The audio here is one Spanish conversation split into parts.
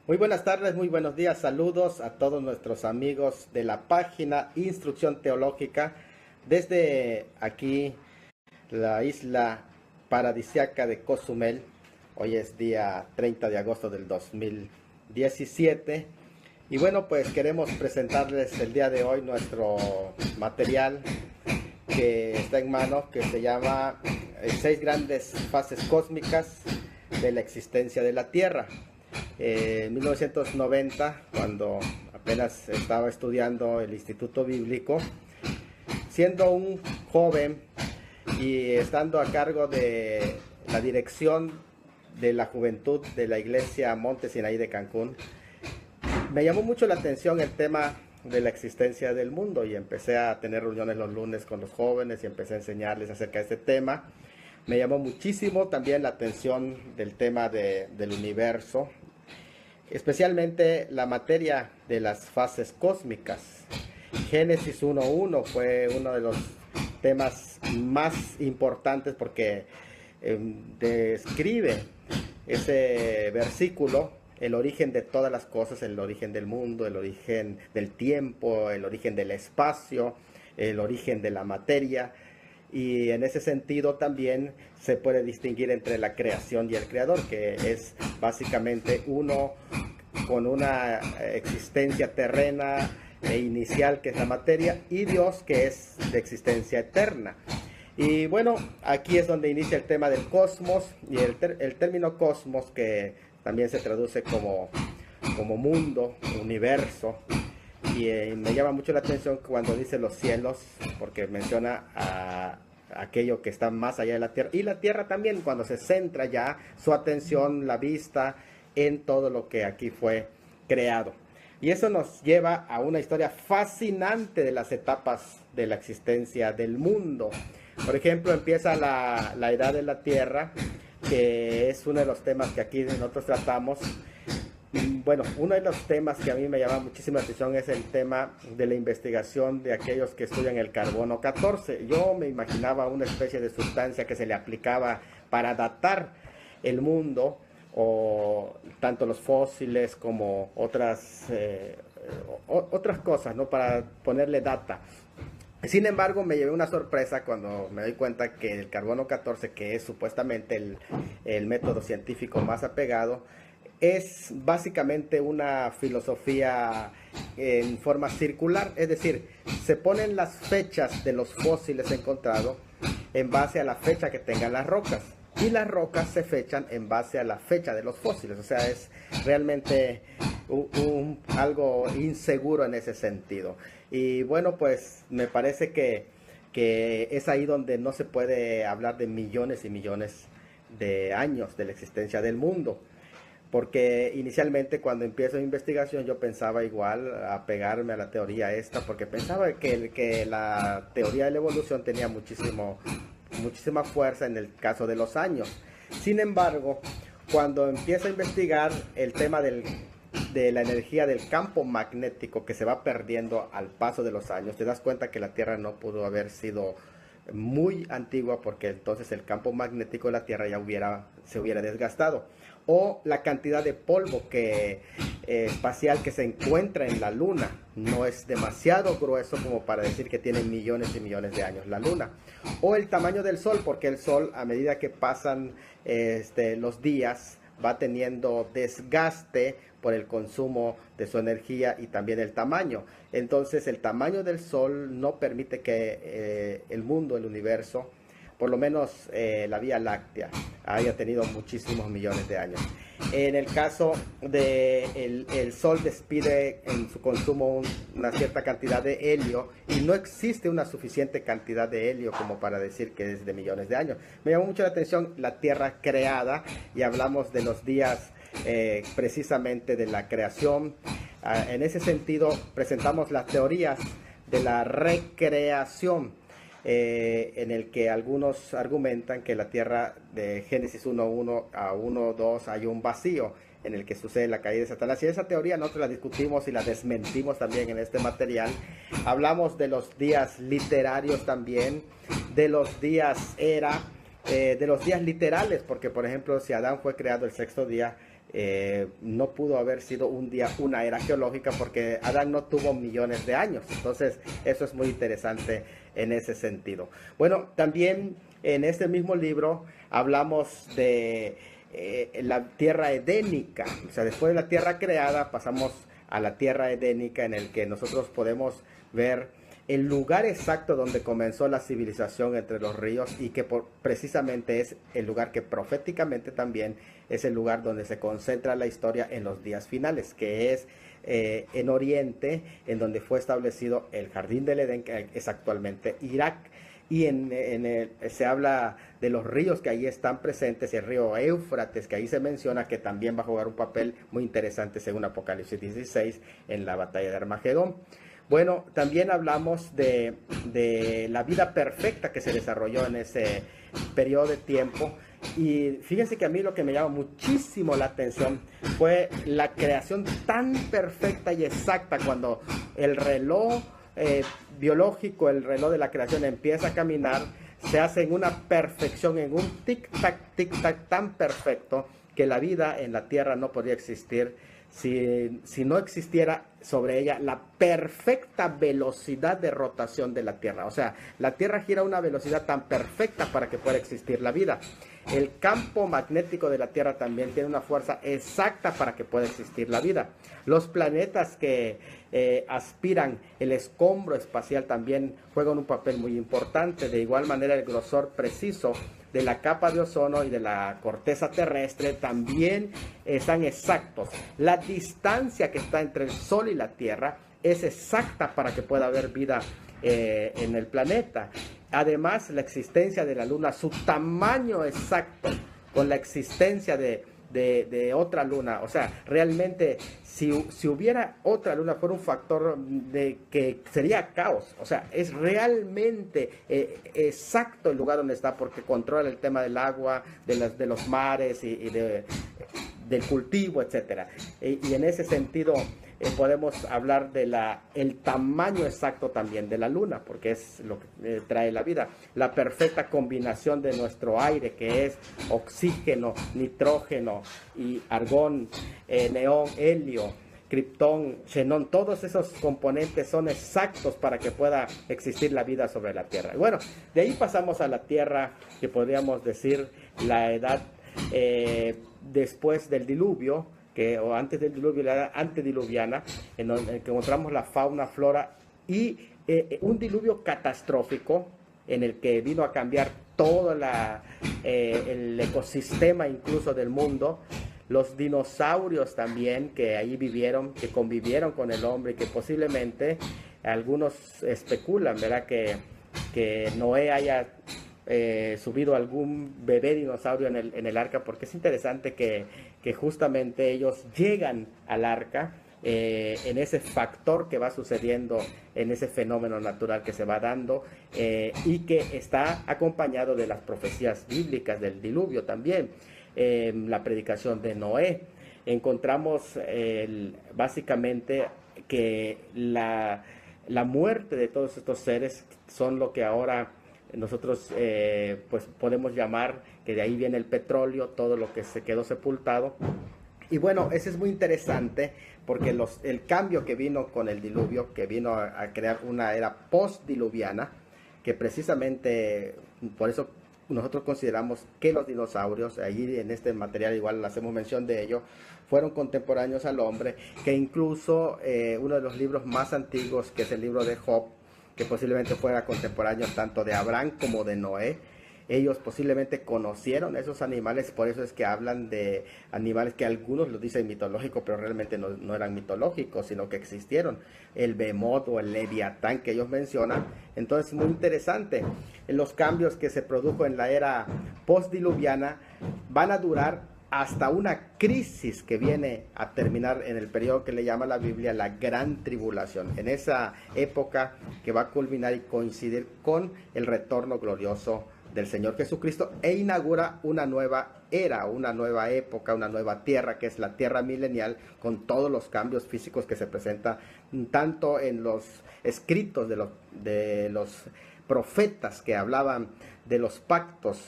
Muy buenas tardes, muy buenos días, saludos a todos nuestros amigos de la página Instrucción Teológica desde aquí, la isla paradisiaca de Cozumel. Hoy es día 30 de agosto del 2017 y bueno, pues queremos presentarles el día de hoy nuestro material que está en mano, que se llama 6 grandes fases cósmicas de la existencia de la Tierra. En 1990, cuando apenas estaba estudiando el Instituto Bíblico, siendo un joven y estando a cargo de la dirección de la juventud de la iglesia Monte Sinaí de Cancún, me llamó mucho la atención el tema de la existencia del mundo y empecé a tener reuniones los lunes con los jóvenes y empecé a enseñarles acerca de este tema. Me llamó muchísimo también la atención del tema del universo, especialmente la materia de las fases cósmicas. Génesis 1.1 fue uno de los temas más importantes porque describe ese versículo el origen de todas las cosas, el origen del mundo, el origen del tiempo, el origen del espacio, el origen de la materia. Y en ese sentido también se puede distinguir entre la creación y el creador, que es básicamente uno con una existencia terrena e inicial, que es la materia, y Dios, que es de existencia eterna. Y bueno, aquí es donde inicia el tema del cosmos, y el término cosmos, que también se traduce como mundo, universo. Y me llama mucho la atención cuando dice los cielos, porque menciona a aquello que está más allá de la tierra. Y la tierra también, cuando se centra ya su atención, la vista, en todo lo que aquí fue creado. Y eso nos lleva a una historia fascinante de las etapas de la existencia del mundo. Por ejemplo, empieza la edad de la tierra, que es uno de los temas que aquí nosotros tratamos. Bueno, uno de los temas que a mí me llama muchísima atención es el tema de la investigación de aquellos que estudian el carbono 14. Yo me imaginaba una especie de sustancia que se le aplicaba para datar el mundo, o tanto los fósiles como otras cosas, ¿no?, para ponerle data. Sin embargo, me llevé una sorpresa cuando me doy cuenta que el carbono 14, que es supuestamente el método científico más apegado, es básicamente una filosofía en forma circular. Es decir, se ponen las fechas de los fósiles encontrados en base a la fecha que tengan las rocas, y las rocas se fechan en base a la fecha de los fósiles. O sea, es realmente algo inseguro en ese sentido. Y bueno, pues me parece que es ahí donde no se puede hablar de millones y millones de años de la existencia del mundo. Porque inicialmente, cuando empiezo la investigación, yo pensaba igual apegarme a la teoría esta, porque pensaba que la teoría de la evolución tenía muchísima fuerza en el caso de los años. Sin embargo, cuando empiezo a investigar el tema de la energía del campo magnético que se va perdiendo al paso de los años, te das cuenta que la Tierra no pudo haber sido muy antigua, porque entonces el campo magnético de la Tierra ya se hubiera desgastado, o la cantidad de polvo espacial que se encuentra en la Luna no es demasiado grueso como para decir que tiene millones y millones de años la Luna, o el tamaño del Sol, porque el Sol, a medida que pasan los días, va teniendo desgaste por el consumo de su energía y también el tamaño. Entonces el tamaño del Sol no permite que el mundo, el universo, por lo menos la Vía Láctea, haya tenido muchísimos millones de años. En el caso de el Sol despide en su consumo una cierta cantidad de helio, y no existe una suficiente cantidad de helio como para decir que es de millones de años. Me llamó mucho la atención la Tierra creada, y hablamos de los días precisamente de la creación. En ese sentido, presentamos las teorías de la recreación, en el que algunos argumentan que la Tierra, de Génesis 1.1 a 1.2, hay un vacío en el que sucede la caída de Satanás. Y esa teoría nosotros la discutimos y la desmentimos también en este material. Hablamos de los días literarios también, de los días era, de los días literales, porque por ejemplo, si Adán fue creado el sexto día, no pudo haber sido un día una era geológica porque Adán no tuvo millones de años. Entonces eso es muy interesante en ese sentido. Bueno, también en este mismo libro hablamos de la tierra edénica. O sea, después de la tierra creada pasamos a la tierra edénica, en el que nosotros podemos ver el lugar exacto donde comenzó la civilización entre los ríos, y que precisamente es el lugar que proféticamente también es el lugar donde se concentra la historia en los días finales, que es en Oriente, en donde fue establecido el Jardín del Edén, que es actualmente Irak. Y se habla de los ríos que ahí están presentes, el río Éufrates, que ahí se menciona que también va a jugar un papel muy interesante según Apocalipsis 16 en la batalla de Armagedón. Bueno, también hablamos de la vida perfecta que se desarrolló en ese periodo de tiempo. Y fíjense que a mí lo que me llama muchísimo la atención fue la creación tan perfecta y exacta, cuando el reloj biológico, el reloj de la creación empieza a caminar, se hace en una perfección, en un tic-tac tan perfecto, que la vida en la Tierra no podría existir si no existiera sobre ella la perfecta velocidad de rotación de la Tierra. O sea, la Tierra gira a una velocidad tan perfecta para que pueda existir la vida. El campo magnético de la Tierra también tiene una fuerza exacta para que pueda existir la vida. Los planetas que aspiran el escombro espacial también juegan un papel muy importante. De igual manera, el grosor preciso de la capa de ozono y de la corteza terrestre también están exactos. La distancia que está entre el Sol y la Tierra es exacta para que pueda haber vida en el planeta. Además, la existencia de la Luna, su tamaño exacto con la existencia de otra luna. O sea, realmente, si hubiera otra luna, fuera un factor de que sería caos. O sea, es realmente exacto el lugar donde está, porque controla el tema del agua, de los mares y del cultivo, etcétera. Y en ese sentido podemos hablar de el tamaño exacto también de la luna, porque es lo que trae la vida. La perfecta combinación de nuestro aire, que es oxígeno, nitrógeno y argón, neón, helio, criptón, xenón, todos esos componentes son exactos para que pueda existir la vida sobre la Tierra. Y bueno, de ahí pasamos a la Tierra, que podríamos decir la edad después del diluvio, o antes del diluvio, la edad antediluviana, en donde encontramos la fauna, flora y un diluvio catastrófico en el que vino a cambiar todo el ecosistema incluso del mundo. Los dinosaurios también, que ahí vivieron, que convivieron con el hombre, y que posiblemente algunos especulan, ¿verdad?, que Noé haya subido algún bebé dinosaurio en el arca, porque es interesante que justamente ellos llegan al arca en ese factor que va sucediendo, en ese fenómeno natural que se va dando, y que está acompañado de las profecías bíblicas del diluvio también. La predicación de Noé. Encontramos básicamente que la muerte de todos estos seres son lo que ahora nosotros pues podemos llamar, que de ahí viene el petróleo, todo lo que se quedó sepultado. Y bueno, eso es muy interesante, porque el cambio que vino con el diluvio, que vino a crear una era postdiluviana, que precisamente por eso nosotros consideramos que los dinosaurios, allí en este material igual hacemos mención de ello, fueron contemporáneos al hombre, que incluso uno de los libros más antiguos, que es el libro de Job, que posiblemente fuera contemporáneo tanto de Abraham como de Noé, ellos posiblemente conocieron esos animales. Por eso es que hablan de animales que algunos los dicen mitológicos, pero realmente no eran mitológicos, sino que existieron. El Behemoth o el Leviatán que ellos mencionan. Entonces, muy interesante. Los cambios que se produjo en la era postdiluviana van a durar hasta una crisis que viene a terminar en el periodo que le llama la Biblia la Gran Tribulación. En esa época que va a culminar y coincidir con el retorno glorioso del Señor Jesucristo, e inaugura una nueva era, una nueva época, una nueva tierra, que es la tierra milenial, con todos los cambios físicos que se presentan tanto en los escritos de los profetas que hablaban de los pactos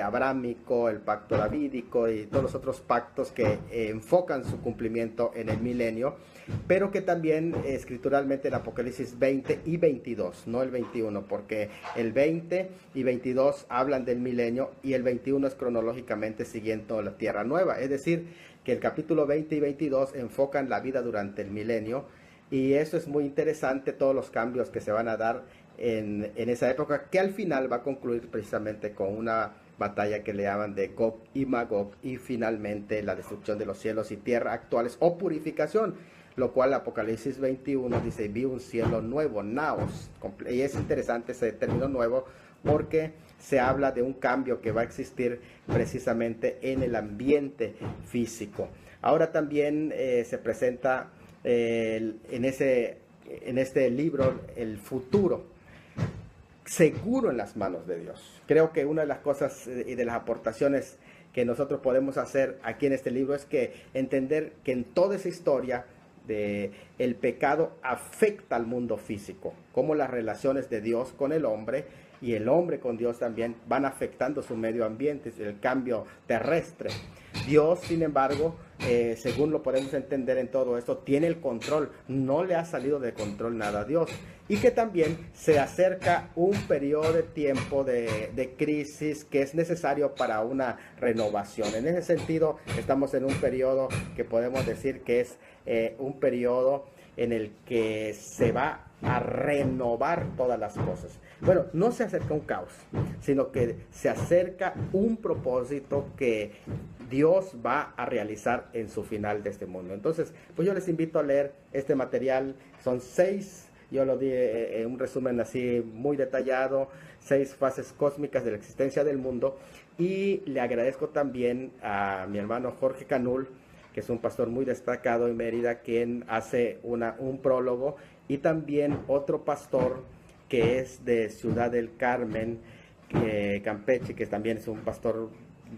abrámico, el pacto davídico y todos los otros pactos que enfocan su cumplimiento en el milenio, pero que también escrituralmente en Apocalipsis 20 y 22, no el 21, porque el 20 y 22 hablan del milenio y el 21 es cronológicamente siguiendo la tierra nueva, es decir, que el capítulo 20 y 22 enfocan la vida durante el milenio, y eso es muy interesante, todos los cambios que se van a dar en esa época, que al final va a concluir precisamente con una batalla que le llaman de Gog y Magog, y finalmente la destrucción de los cielos y tierra actuales o purificación, lo cual Apocalipsis 21 dice: vi un cielo nuevo, naos, y es interesante ese término nuevo porque se habla de un cambio que va a existir precisamente en el ambiente físico. Ahora también se presenta en este libro el futuro seguro en las manos de Dios. Creo que una de las cosas y de las aportaciones que nosotros podemos hacer aquí en este libro es que entender que en toda esa historia el pecado afecta al mundo físico, como las relaciones de Dios con el hombre y el hombre con Dios también van afectando su medio ambiente, el cambio terrestre. Dios, sin embargo, según lo podemos entender en todo esto, tiene el control, no le ha salido de control nada a Dios, y que también se acerca un periodo de tiempo de crisis que es necesario para una renovación. En ese sentido, estamos en un periodo que podemos decir que es un periodo en el que se va a renovar todas las cosas. Bueno, no se acerca un caos, sino que se acerca un propósito que Dios va a realizar en su final de este mundo. Entonces, pues yo les invito a leer este material. Son 6, yo lo di en un resumen así muy detallado, 6 fases cósmicas de la existencia del mundo. Y le agradezco también a mi hermano Jorge Canul, que es un pastor muy destacado en Mérida, quien hace un prólogo, y también otro pastor que es de Ciudad del Carmen, Campeche, que también es un pastor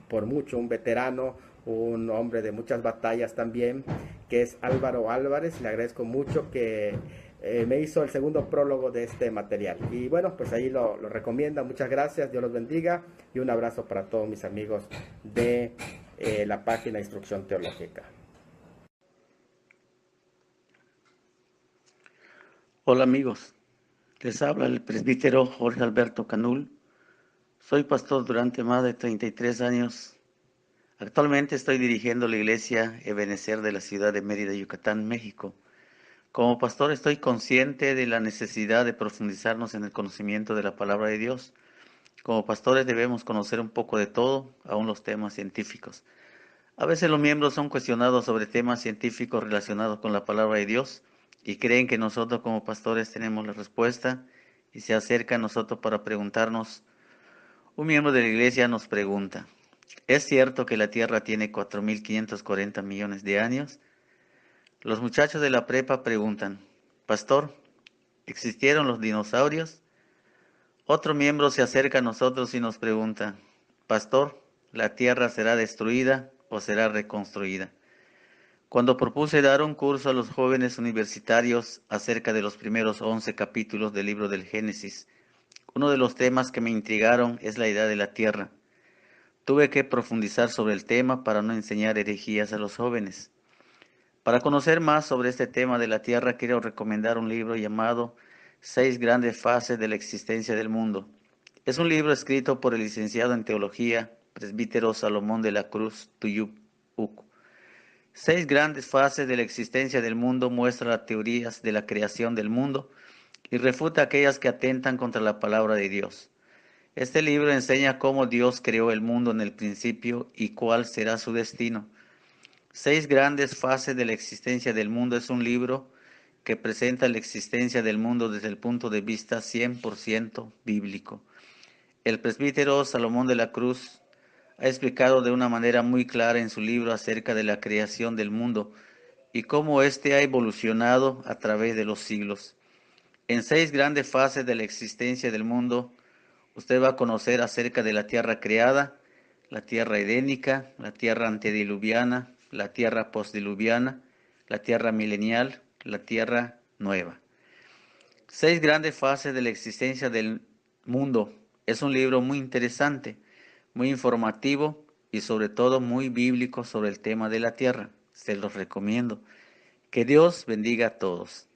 por mucho, un veterano, un hombre de muchas batallas también, que es Álvaro Álvarez. Le agradezco mucho que me hizo el segundo prólogo de este material. Y bueno, pues ahí lo recomienda. Muchas gracias, Dios los bendiga, y un abrazo para todos mis amigos de la página Instrucción Teológica. Hola amigos, les habla el presbítero Jorge Alberto Canul. Soy pastor durante más de 33 años. Actualmente estoy dirigiendo la iglesia Ebenecer de la ciudad de Mérida, Yucatán, México. Como pastor estoy consciente de la necesidad de profundizarnos en el conocimiento de la palabra de Dios. Como pastores debemos conocer un poco de todo, aun los temas científicos. A veces los miembros son cuestionados sobre temas científicos relacionados con la palabra de Dios y creen que nosotros como pastores tenemos la respuesta y se acercan a nosotros para preguntarnos. Un miembro de la iglesia nos pregunta: ¿es cierto que la Tierra tiene 4.540 millones de años? Los muchachos de la prepa preguntan: Pastor, ¿existieron los dinosaurios? Otro miembro se acerca a nosotros y nos pregunta: Pastor, ¿la Tierra será destruida o será reconstruida? Cuando propuse dar un curso a los jóvenes universitarios acerca de los primeros 11 capítulos del libro del Génesis, uno de los temas que me intrigaron es la edad de la Tierra. Tuve que profundizar sobre el tema para no enseñar herejías a los jóvenes. Para conocer más sobre este tema de la Tierra, quiero recomendar un libro llamado 6 grandes fases de la existencia del mundo. Es un libro escrito por el licenciado en Teología, presbítero Salomón de la Cruz Tuyup Uc. 6 grandes fases de la existencia del mundo muestra las teorías de la creación del mundo y refuta aquellas que atentan contra la palabra de Dios. Este libro enseña cómo Dios creó el mundo en el principio y cuál será su destino. 6 grandes fases de la existencia del mundo es un libro que presenta la existencia del mundo desde el punto de vista 100% bíblico. El presbítero Salomón de la Cruz ha explicado de una manera muy clara en su libro acerca de la creación del mundo y cómo éste ha evolucionado a través de los siglos. En 6 grandes fases de la existencia del mundo, usted va a conocer acerca de la tierra creada, la tierra edénica, la tierra antediluviana, la tierra postdiluviana, la tierra milenial, la tierra nueva. 6 grandes fases de la existencia del mundo. Es un libro muy interesante muy informativo y sobre todo muy bíblico sobre el tema de la tierra. Se los recomiendo. Que Dios bendiga a todos.